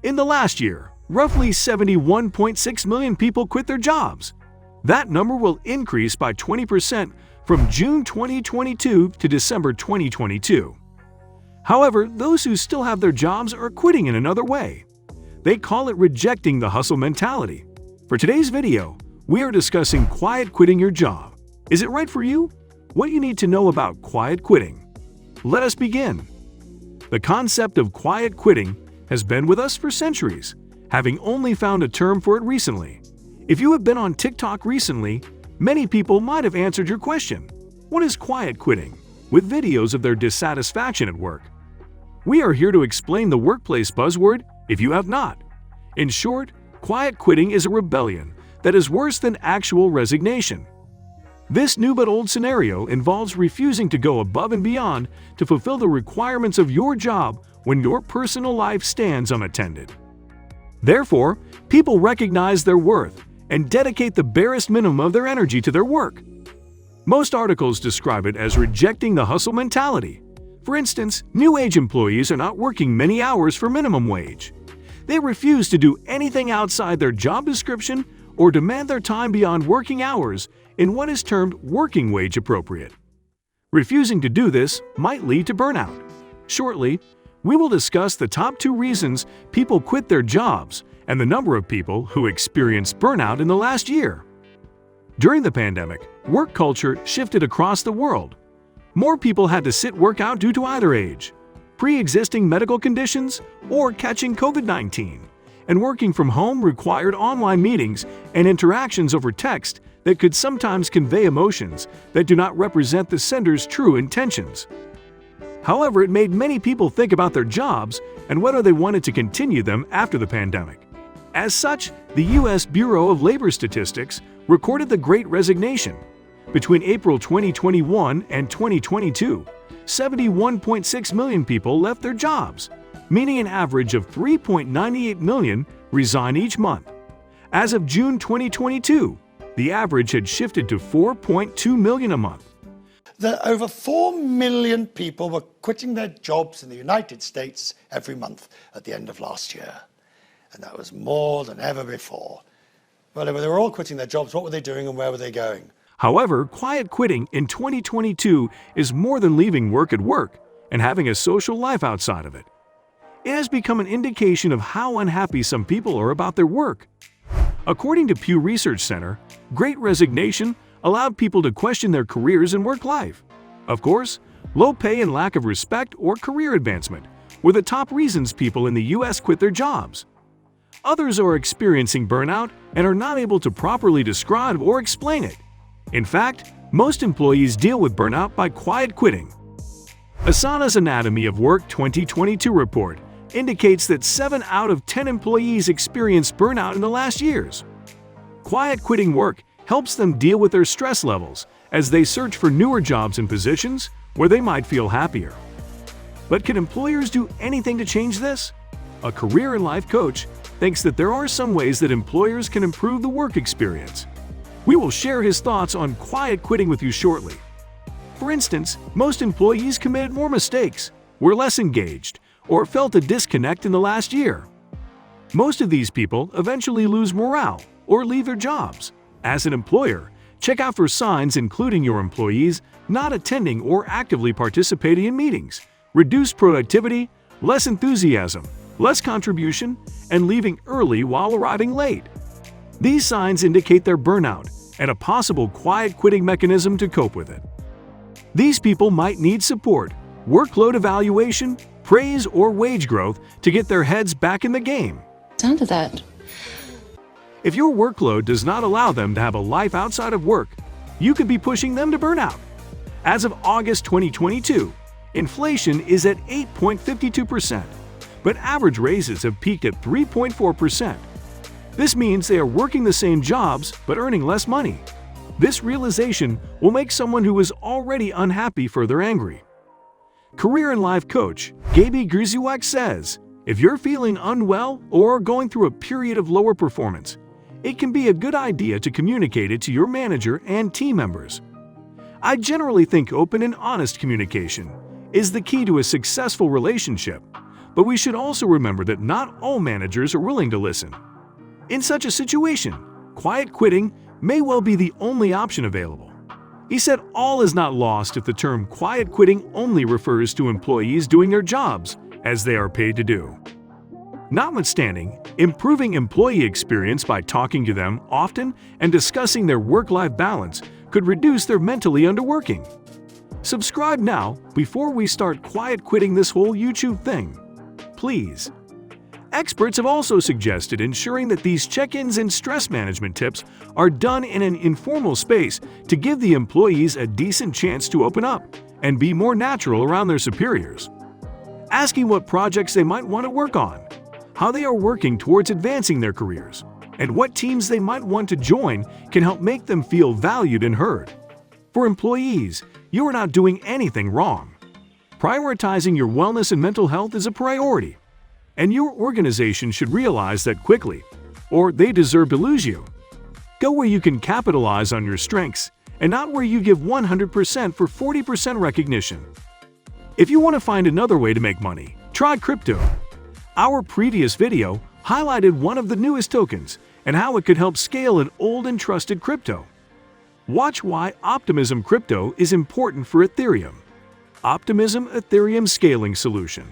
In the last year, roughly 71.6 million people quit their jobs. That number will increase by 20% from June 2022 to December 2022. However, those who still have their jobs are quitting in another way. They call it rejecting the hustle mentality. For today's video, we are discussing quiet quitting your job. Is it right for you? What you need to know about quiet quitting. Let us begin. The concept of quiet quitting has been with us for centuries, having only found a term for it recently. If you have been on TikTok recently, many people might have answered your question, what is quiet quitting? With videos of their dissatisfaction at work. We are here to explain the workplace buzzword if you have not. In short, quiet quitting is a rebellion that is worse than actual resignation. This new but old scenario involves refusing to go above and beyond to fulfill the requirements of your job when your personal life stands unattended. Therefore, people recognize their worth and dedicate the barest minimum of their energy to their work. Most articles describe it as rejecting the hustle mentality. For instance, new age employees are not working many hours for minimum wage. They refuse to do anything outside their job description or demand their time beyond working hours in what is termed working wage appropriate. Refusing to do this might lead to burnout. Shortly, we will discuss the top 2 reasons people quit their jobs and the number of people who experienced burnout in the last year. During the pandemic, work culture shifted across the world. More people had to sit work out due to either age, pre-existing medical conditions, or catching COVID-19. And working from home required online meetings and interactions over text that could sometimes convey emotions that do not represent the sender's true intentions. However, it made many people think about their jobs and whether they wanted to continue them after the pandemic. As such, the U.S. Bureau of Labor Statistics recorded the Great Resignation. Between April 2021 and 2022, 71.6 million people left their jobs, meaning an average of 3.98 million resign each month. As of June 2022, the average had shifted to 4.2 million a month. Over 4 million people were quitting their jobs in the United States every month at the end of last year. And that was more than ever before. Well, if they were all quitting their jobs, what were they doing and where were they going? However, quiet quitting in 2022 is more than leaving work at work and having a social life outside of it. It has become an indication of how unhappy some people are about their work. According to Pew Research Center, Great Resignation allowed people to question their careers and work life. Of course, low pay and lack of respect or career advancement were the top reasons people in the U.S. quit their jobs. Others are experiencing burnout and are not able to properly describe or explain it. In fact, most employees deal with burnout by quiet quitting. Asana's Anatomy of Work 2022 report indicates that 7 out of 10 employees experienced burnout in the last years. Quiet quitting work helps them deal with their stress levels as they search for newer jobs and positions where they might feel happier. But can employers do anything to change this? A career and life coach thinks that there are some ways that employers can improve the work experience. We will share his thoughts on quiet quitting with you shortly. For instance, most employees committed more mistakes, were less engaged, or felt a disconnect in the last year. Most of these people eventually lose morale or leave their jobs. As an employer, check out for signs including your employees not attending or actively participating in meetings, reduced productivity, less enthusiasm, less contribution, and leaving early while arriving late. These signs indicate their burnout and a possible quiet quitting mechanism to cope with it. These people might need support, workload evaluation, praise, or wage growth to get their heads back in the game. Down to that. If your workload does not allow them to have a life outside of work, you could be pushing them to burnout. As of August 2022, inflation is at 8.52%, but average raises have peaked at 3.4%. This means they are working the same jobs but earning less money. This realization will make someone who is already unhappy further angry. Career and life coach Gaby Grzywiak says, if you're feeling unwell or going through a period of lower performance, it can be a good idea to communicate it to your manager and team members. I generally think open and honest communication is the key to a successful relationship, But we should also remember that not all managers are willing to listen. In such a situation, quiet quitting may well be the only option available. He said all is not lost if the term quiet quitting only refers to employees doing their jobs as they are paid to do. Notwithstanding, improving employee experience by talking to them often and discussing their work-life balance could reduce their mentally underworking. Subscribe now before we start quiet quitting this whole YouTube thing. Please. Experts have also suggested ensuring that these check-ins and stress management tips are done in an informal space to give the employees a decent chance to open up and be more natural around their superiors. Asking what projects they might want to work on, how they are working towards advancing their careers, and what teams they might want to join can help make them feel valued and heard. For employees, you are not doing anything wrong. Prioritizing your wellness and mental health is a priority, and your organization should realize that quickly, or they deserve to lose you. Go where you can capitalize on your strengths and not where you give 100% for 40% recognition. If you want to find another way to make money, try crypto. Our previous video highlighted one of the newest tokens and how it could help scale an old and trusted crypto. Watch why Optimism Crypto is important for Ethereum. Optimism Ethereum Scaling Solution.